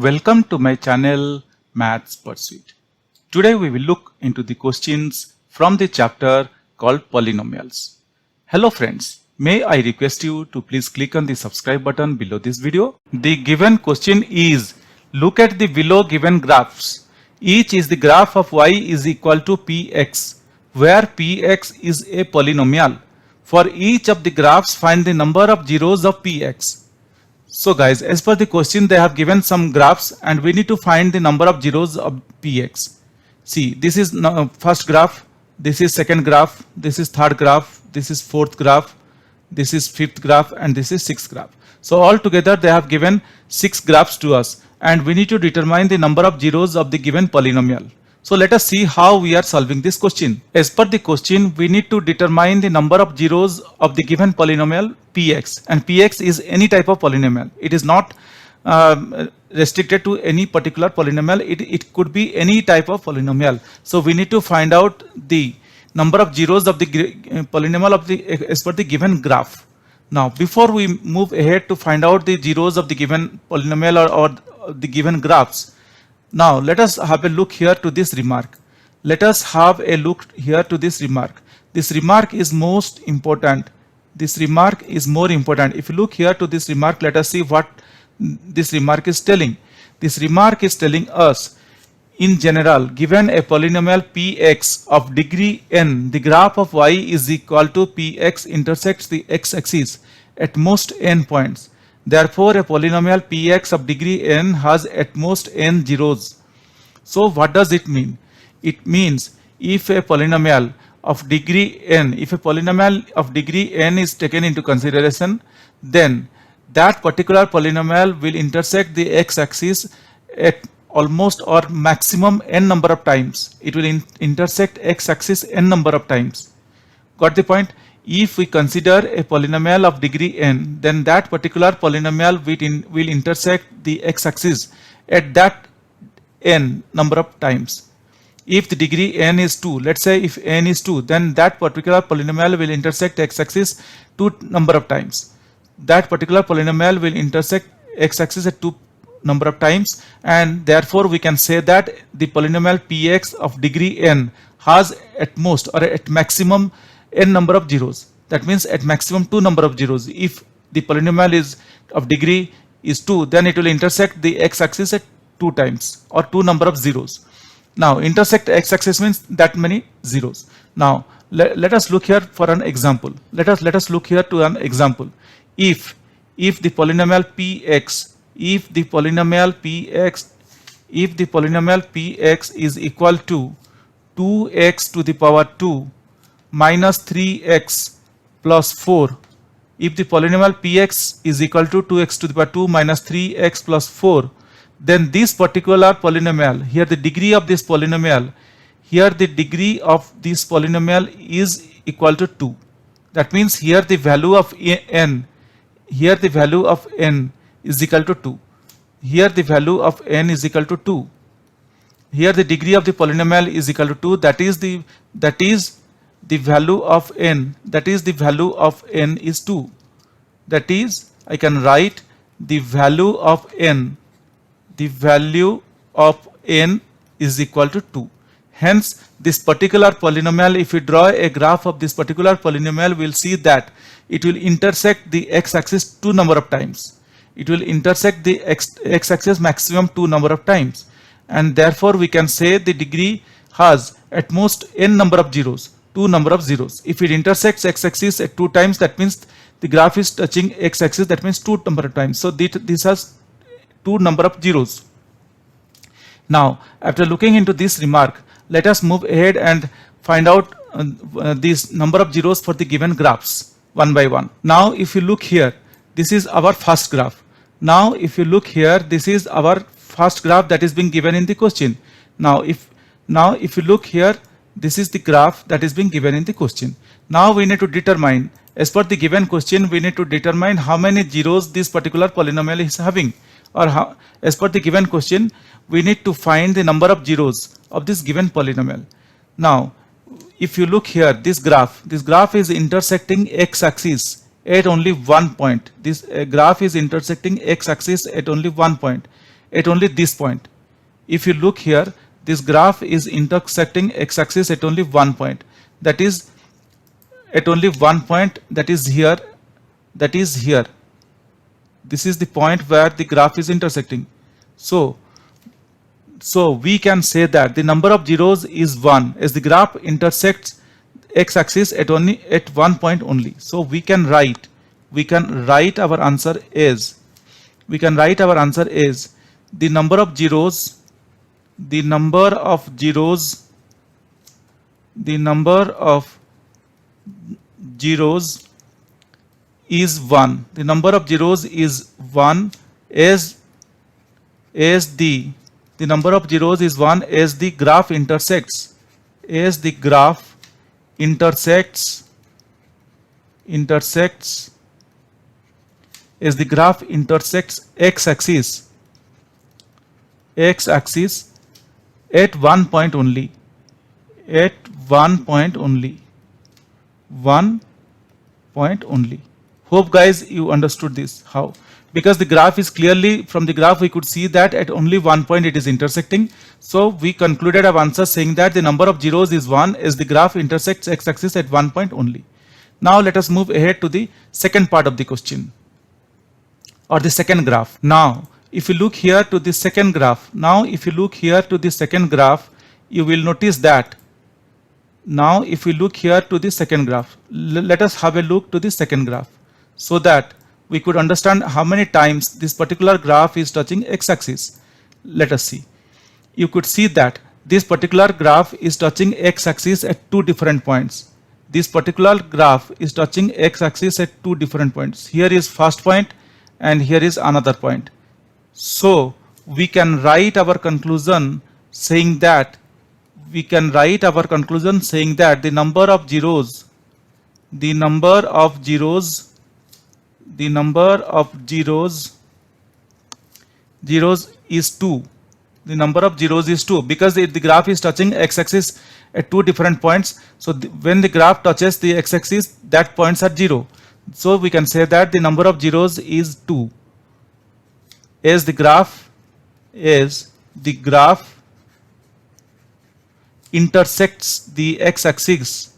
Welcome to my channel Maths Pursuit. Today we will look into the questions from the chapter called Polynomials. Hello friends, may I request you to please click on the subscribe button below this video. The given question is, look at the below given graphs. Each is the graph of y is equal to px, where px is a polynomial. For each of the graphs, find the number of zeros of px. So guys, as per the question, they have given some graphs and we need to find the number of zeros of px. See, this is first graph, this is second graph, this is third graph, this is fourth graph, this is fifth graph, and this is sixth graph. So altogether they have given 6 graphs to us and we need to determine the number of zeros of the given polynomial. So let us see how we are solving this question. As per the question, we need to determine the number of zeros of the given polynomial px, and px is any type of polynomial. It is not restricted to any particular polynomial. It could be any type of polynomial. So we need to find out the number of zeros of the polynomial of the as per the given graph. Now before we move ahead to find out the zeros of the given polynomial or the given graphs, now let us have a look here to this remark. Let us have a look here to this remark. This remark is most important. This remark is more important. If you look here to this remark, let us see what this remark is telling. This remark is telling us, in general, given a polynomial px of degree n, the graph of y is equal to px intersects the x-axis at most n points. Therefore, a polynomial px of degree n has at most n zeros. So what does it mean? It means if a polynomial of degree n, if a polynomial of degree n is taken into consideration, then that particular polynomial will intersect the x-axis at almost or maximum n number of times. It will intersect x-axis n number of times. Got the point? If we consider a polynomial of degree n, then that particular polynomial will intersect the x-axis at that n number of times. If the degree n is 2, let's say if n is 2, then that particular polynomial will intersect x-axis 2 number of times. That particular polynomial will intersect x-axis at 2 number of times, and therefore we can say that the polynomial px of degree n has at most or at maximum n number of zeros. That means at maximum 2 number of zeros. If the polynomial is of degree is 2, then it will intersect the x-axis at 2 times or 2 number of zeros. Now intersect x-axis means that many zeros. Now let us look here for an example. Let us look here to an example. If the polynomial px is equal to 2x to the power 2 minus 3x plus 4, if the polynomial px is equal to 2x to the power 2 minus 3x plus 4, then this particular polynomial, here the degree of this polynomial, is equal to 2. That means here the value of n, is equal to 2. Here the value of n is equal to 2. Here the degree of the polynomial is equal to 2. That is the value of n. That is the value of n is 2. That is, I can write the value of n. The value of n is equal to 2. Hence, this particular polynomial, if we draw a graph of this particular polynomial, we will see that it will intersect the x-axis 2 number of times. It will intersect the x-axis maximum 2 number of times. And therefore, we can say the degree has at most n number of zeros, 2 number of zeros. If it intersects x-axis at 2 times, that means the graph is touching x-axis, that means 2 number of times. So this has 2 number of zeros. Now, after looking into this remark, let us move ahead and find out this number of zeros for the given graphs one by one. Now, if you look here, this is our first graph. Now, if you look here, this is our first graph that is being given in the question. Now, if you look here, this is the graph that is being given in the question. Now, we need to determine, as per the given question, we need to determine how many zeros this particular polynomial is having, or how, as per the given question, we need to find the number of zeros of this given polynomial. Now, if you look here, this graph is intersecting x-axis at only one point. This graph is intersecting x-axis at only one point. at only this point. If you look here, this graph is intersecting x-axis at only one point, that is at only one point, that is here, that is here. This is the point where the graph is intersecting. So we can say that the number of zeros is 1 as the graph intersects x-axis at one point only. So we can write our answer is the number of zeros is 1. The number of zeros is 1 as the number of zeros is 1 as the graph intersects x-axis at one point only. Hope guys you understood this. How? Because the graph is clearly, from the graph we could see that at only one point it is intersecting. So we concluded our answer saying that the number of zeros is 1 as the graph intersects x-axis at one point only. Now let us move ahead to the second part of the question, or the second graph. Now if you look here to the second graph, you will notice that let us have a look to the second graph so that we could understand how many times this particular graph is touching x-axis. Let us see. You could see that this particular graph is touching x-axis at two different points. Here is first point and here is another point. So we can write our conclusion saying that the number of zeros is 2. The number of zeros is 2 because the graph is touching x-axis at two different points. So when the graph touches the x-axis, that points are 0. So we can say that the number of zeros is 2 as the graph intersects the x-axis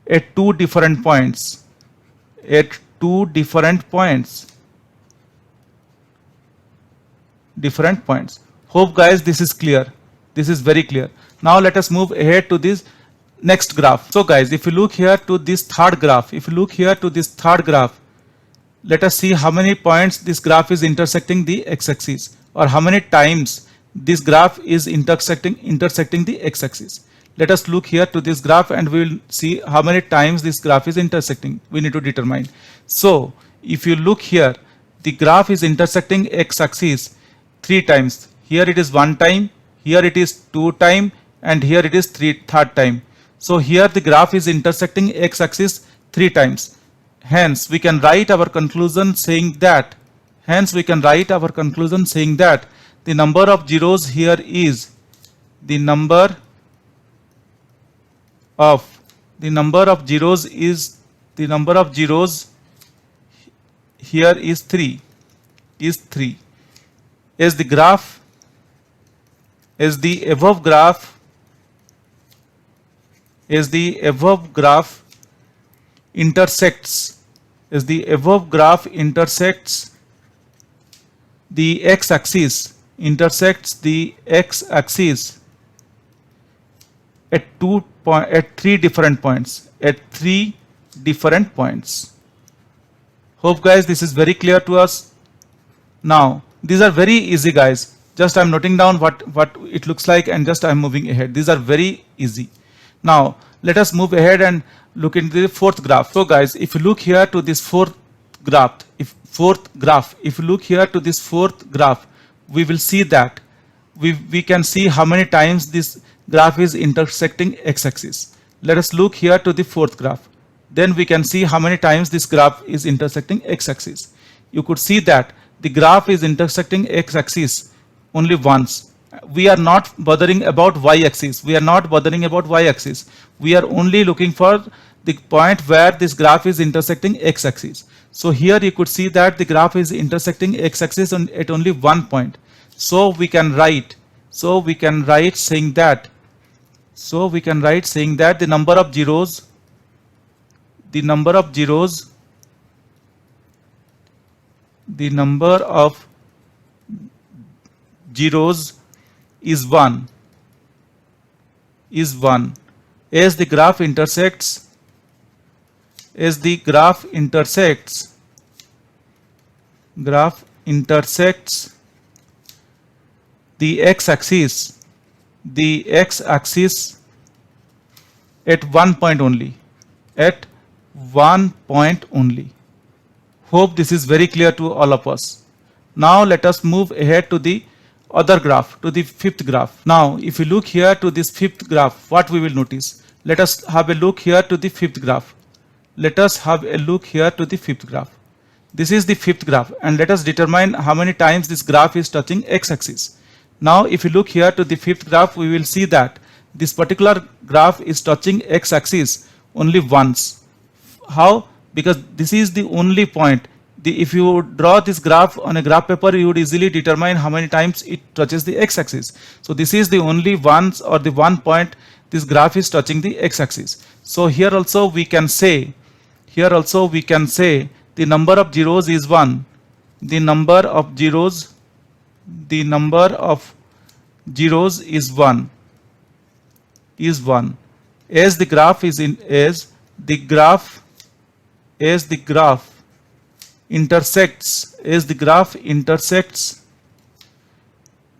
at two different points. Hope guys this is clear. This is very clear. Now let us move ahead to this next graph. So guys, if you look here to this third graph, let us see how many points this graph is intersecting the x-axis, or how many times this graph is intersecting the x-axis. Let us look here to this graph and we will see how many times this graph is intersecting. We need to determine. So if you look here, the graph is intersecting x-axis 3 times. Here it is 1 time, here it is 2 time, and here it is third time. So here the graph is intersecting x-axis 3 times. Hence we can write our conclusion saying that the number of zeros here is the number of zeros here is 3 as the above graph intersects the x-axis at 3 different points. Hope guys this is very clear to us. Now these are very easy guys. Just I'm noting down what it looks like and just I'm moving ahead. These are very easy. Now let us move ahead and look into the fourth graph. So guys, if you look here to this fourth graph, we will see that we can see how many times this graph is intersecting x-axis. Let us look here to the fourth graph. Then we can see how many times this graph is intersecting x-axis. You could see that the graph is intersecting x-axis only once. We are not bothering about y-axis. We are not bothering about y-axis. We are only looking for the point where this graph is intersecting x-axis. So here you could see that the graph is intersecting x-axis at only one point. So we can write saying that the number of zeros is 1 as the graph intersects the x-axis at one point only. Hope this is very clear to all of us. Now let us move ahead to the other graph, to the fifth graph. Now if you look here to this fifth graph, what we will notice? Let us have a look here to the fifth graph. This is the fifth graph, and let us determine how many times this graph is touching x-axis. Now if you look here to the fifth graph, we will see that this particular graph is touching x-axis only once. How? Because this is the only point. If you draw this graph on a graph paper, you would easily determine how many times it touches the x-axis. So this is the only once, or the one point this graph is touching the x-axis. So here also we can say the number of zeros is 1. The number of zeros is 1 as the graph intersects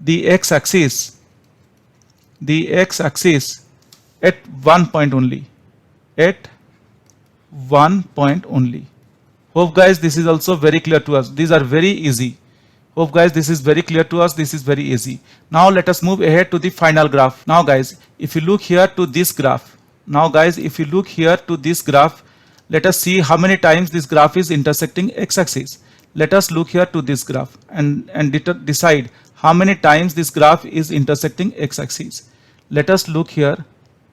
the x-axis at one point only. Hope guys this is also very clear to us. These are very easy. Hope guys this is very clear to us. This is very easy. Now let us move ahead to the final graph. Now guys, if you look here to this graph, let us see how many times this graph is intersecting x-axis. Let us look here to this graph and decide how many times this graph is intersecting x-axis. Let us look here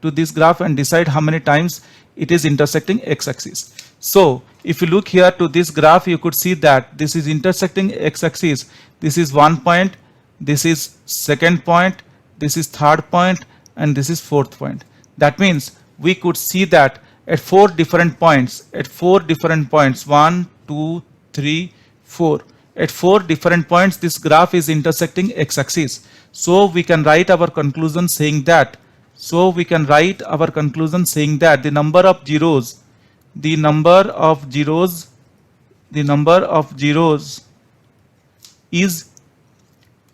to this graph and decide how many times it is intersecting x-axis. So if you look here to this graph, you could see that this is intersecting x-axis. This is one point, this is second point, this is third point, and this is fourth point. That means we could see that at four different points, 1, 2, 3, 4. At four different points, this graph is intersecting x-axis. So we can write our conclusion saying that the number of zeros is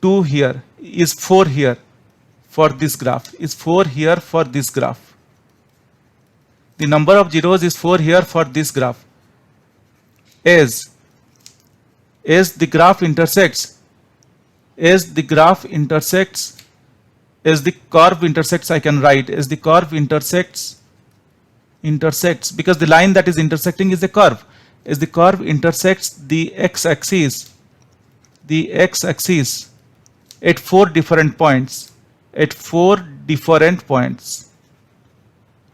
2 here, is 4 here for this graph, The number of zeros is 4 here for this graph. As the curve intersects, I can write as the curve intersects, because the line that is intersecting is a curve. As the curve intersects the x-axis at four different points.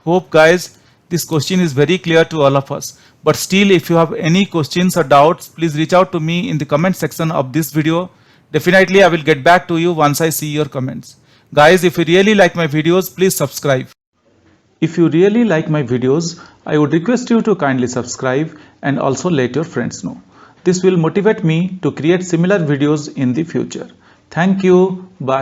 Hope guys this question is very clear to all of us. But still, if you have any questions or doubts, please reach out to me in the comment section of this video. Definitely I will get back to you once I see your comments. Guys, if you really like my videos, please subscribe. If you really like my videos, I would request you to kindly subscribe and also let your friends know. This will motivate me to create similar videos in the future. Thank you. Bye.